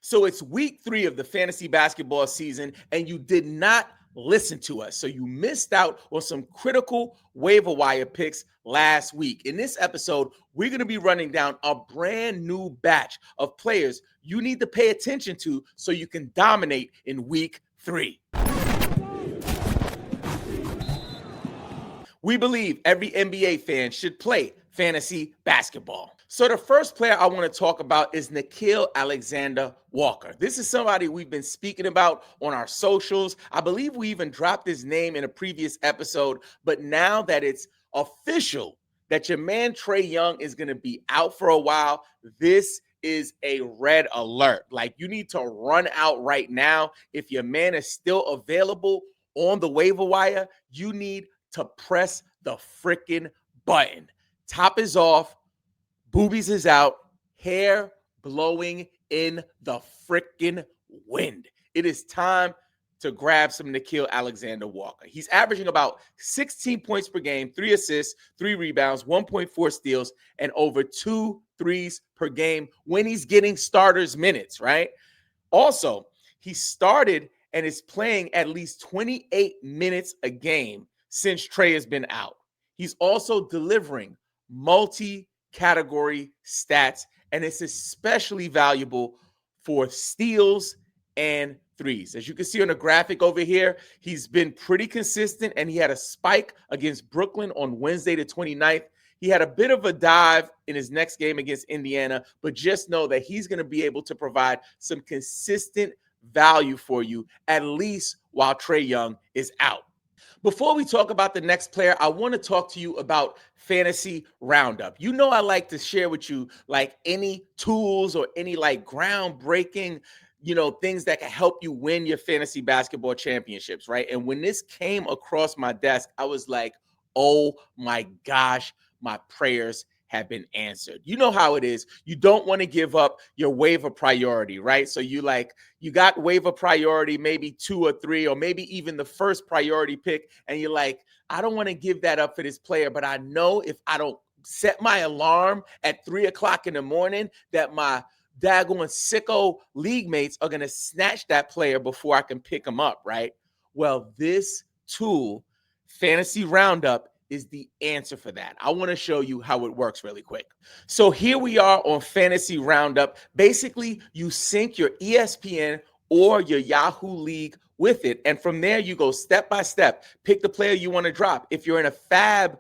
So it's week 3 of the fantasy basketball season, and you did not listen to us. So you missed out on some critical waiver wire picks last week. In this episode, we're going to be running down a brand new batch of players you need to pay attention to so you can dominate in week 3. We believe every NBA fan should play fantasy basketball. So the first player I want to talk about is Nickeil Alexander-Walker. This is somebody we've been speaking about on our socials. I believe we even dropped his name in a previous episode, but now that it's official that your man Trae Young is going to be out for a while, this is a red alert. Like, you need to run out right now. If your man is still available on the waiver wire, you need to press the freaking button. Top is off, boobies is out, hair blowing in the freaking wind. It is time to grab some Nickeil Alexander-Walker. He's averaging about 16 points per game, 3 assists, 3 rebounds, 1.4 steals, and over 2 threes per game when he's getting starters minutes, right? Also, he started and is playing at least 28 minutes a game since Trae has been out. He's also delivering multi-category stats, and it's especially valuable for steals and threes. As you can see on the graphic over here, he's been pretty consistent, and he had a spike against Brooklyn on Wednesday the 29th. He had a bit of a dive in his next game against Indiana, but just know that he's going to be able to provide some consistent value for you, at least while Trae Young is out. Before we talk about the next player, I want to talk to you about Fantasy Roundup. You know, I like to share with you like any tools or any like groundbreaking, things that can help you win your fantasy basketball championships, right? And when this came across my desk, I was like, oh my gosh, my prayers have been answered. You know how it is. You don't want to give up your waiver priority, right? So you got waiver priority, maybe 2 or 3, or maybe even the first priority pick. And you're like, I don't want to give that up for this player, but I know if I don't set my alarm at 3 o'clock in the morning that my daggone sicko league mates are going to snatch that player before I can pick him up, right? Well, this tool, Fantasy Roundup, is the answer for that. I want to show you how it works really quick. So here we are on Fantasy Roundup. Basically, you sync your ESPN or your Yahoo League with it, and from there you go step by step. Pick the player you want to drop. If you're in a fab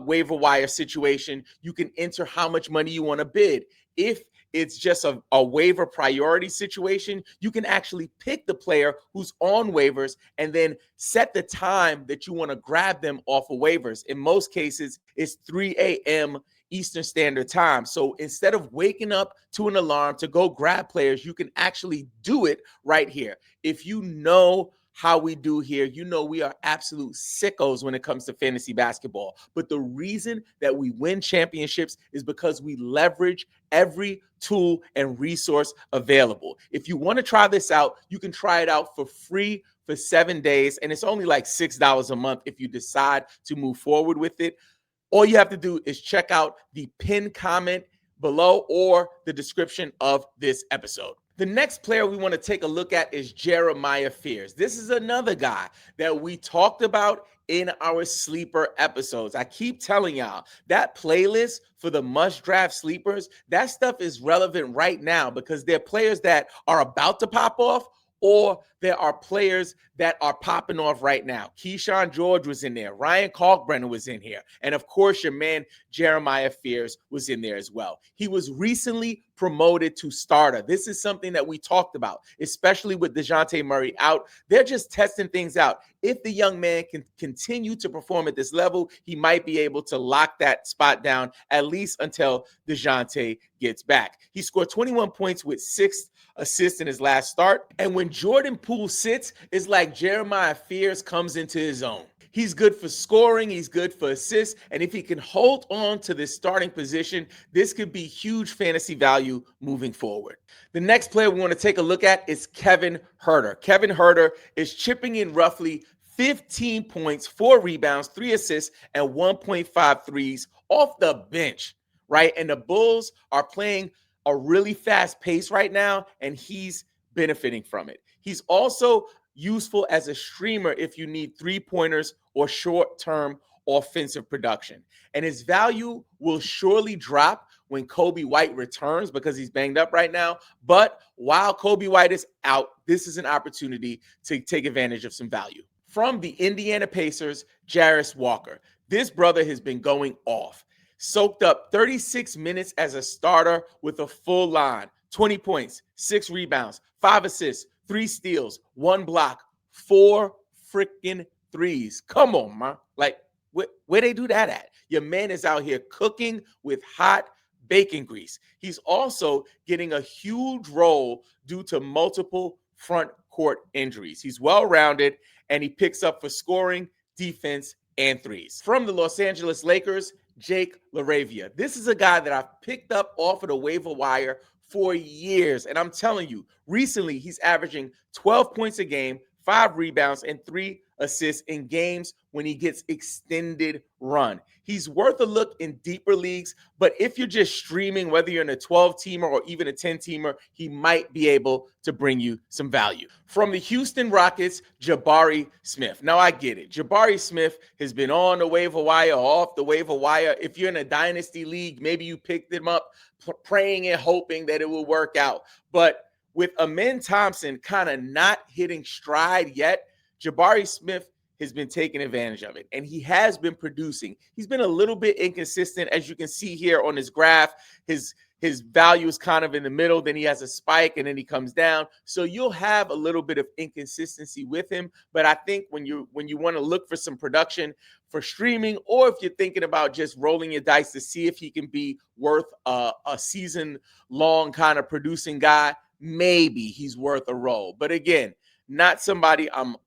waiver wire situation, you can enter how much money you want to bid. If it's just a waiver priority situation, you can actually pick the player who's on waivers and then set the time that you want to grab them off of waivers. In most cases, it's 3 a.m. Eastern Standard Time. So instead of waking up to an alarm to go grab players, you can actually do it right here. If you know how we do here, you know we are absolute sickos when it comes to fantasy basketball. But the reason that we win championships is because we leverage every tool and resource available. If you want to try this out, you can try it out for free for 7 days, and it's only like $6 a month if you decide to move forward with it. All you have to do is check out the pinned comment below or the description of this episode. The next player we want to take a look at is Jeremiah Fears. This is another guy that we talked about in our sleeper episodes. I keep telling y'all that playlist for the must draft sleepers, that stuff is relevant right now because they're players that are about to pop off, or there are players that are popping off right now. Keyshawn George was in there. Ryan Kalkbrenner was in here. And of course, your man Jeremiah Fears was in there as well. He was recently promoted to starter. This is something that we talked about, especially with DeJounte Murray out. They're just testing things out. If the young man can continue to perform at this level, he might be able to lock that spot down at least until DeJounte gets back. He scored 21 points with 6 assists in his last start. And when Jordan Poole sits, it's like Jeremiah Fears comes into his own. He's good for scoring. He's good for assists. And if he can hold on to this starting position, this could be huge fantasy value moving forward. The next player we want to take a look at is Kevin Huerter. Kevin Huerter is chipping in roughly 15 points, 4 rebounds, 3 assists, and 1.5 threes off the bench, right? And the Bulls are playing a really fast pace right now, and he's benefiting from it. He's also useful as a streamer if you need three-pointers or short-term offensive production. And his value will surely drop when Kobe White returns because he's banged up right now. But while Kobe White is out, this is an opportunity to take advantage of some value. From the Indiana Pacers, Jarace Walker. This brother has been going off. Soaked up 36 minutes as a starter with a full line. 20 points, 6 rebounds, 5 assists, 3 steals, 1 block, 4 freaking threes. Come on, man. Like, where they do that at? Your man is out here cooking with hot bacon grease. He's also getting a huge role due to multiple front court injuries. He's well-rounded, and he picks up for scoring, defense, and threes. From the Los Angeles Lakers, LaRavia. This is a guy that I've picked up off of the waiver wire for years. And I'm telling you, recently he's averaging 12 points a game, 5 rebounds, and 3 assists in games when he gets extended run. He's worth a look in deeper leagues, but if you're just streaming, whether you're in a 12-teamer or even a 10-teamer, he might be able to bring you some value. From the Houston Rockets, Jabari Smith. Now, I get it. Jabari Smith has been on the waiver wire, off the waiver wire. If you're in a dynasty league, maybe you picked him up praying and hoping that it will work out. But with Amen Thompson kind of not hitting stride yet, Jabari Smith has been taking advantage of it, and he has been producing. He's been a little bit inconsistent, as you can see here on this graph. His value is kind of in the middle, then he has a spike, and then he comes down. So you'll have a little bit of inconsistency with him, but I think when you want to look for some production for streaming, or if you're thinking about just rolling your dice to see if he can be worth a season-long kind of producing guy, maybe he's worth a roll. But again, not somebody I'm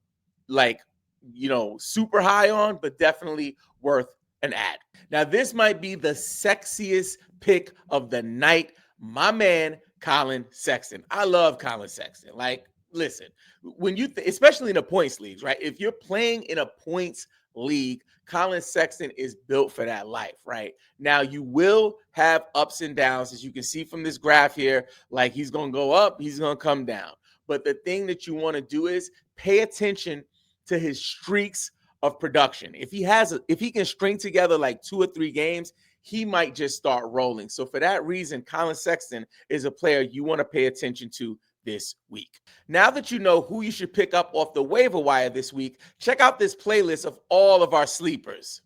super high on, but definitely worth an ad. Now, this might be the sexiest pick of the night. My man, Collin Sexton. I love Collin Sexton. Like, listen, when you, especially in the points leagues, right? If you're playing in a points league, Collin Sexton is built for that life, right? Now, you will have ups and downs, as you can see from this graph here. Like, he's going to go up, he's going to come down. But the thing that you want to do is pay attention to his streaks of production. If he can string together like 2 or 3 games, he might just start rolling. So for that reason, Collin Sexton is a player you want to pay attention to this week. Now that you know who you should pick up off the waiver wire this week, check out this playlist of all of our sleepers.